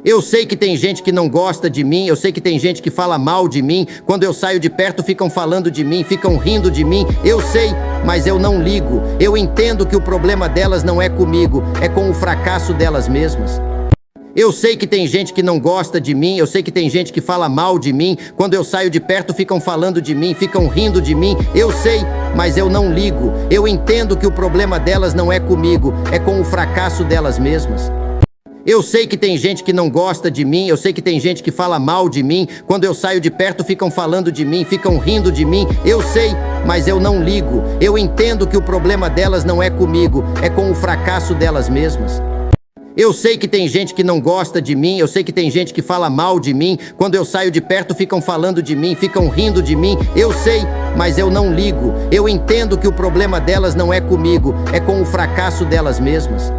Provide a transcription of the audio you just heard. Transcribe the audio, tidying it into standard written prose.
Eu sei que tem gente que não gosta de mim, eu sei que tem gente que fala mal de mim. Quando eu saio de perto, ficam falando de mim, ficam rindo de mim. Eu sei, mas eu não ligo. Eu entendo que o problema delas não é comigo, é com o fracasso delas mesmas. Eu sei que tem gente que não gosta de mim, eu sei que tem gente que fala mal de mim. Quando eu saio de perto, ficam falando de mim, ficam rindo de mim. Eu sei, mas eu não ligo. Eu entendo que o problema delas não é comigo, é com o fracasso delas mesmas. Eu sei que tem gente que não gosta de mim, eu sei que tem gente que fala mal de mim. Quando eu saio de perto, ficam falando de mim, ficam rindo de mim. Eu sei, mas eu não ligo. Eu entendo que o problema delas não é comigo, é com o fracasso delas mesmas. Eu sei que tem gente que não gosta de mim, eu sei que tem gente que fala mal de mim. Quando eu saio de perto, ficam falando de mim, ficam rindo de mim. Eu sei, mas eu não ligo. Eu entendo que o problema delas não é comigo, é com o fracasso delas mesmas.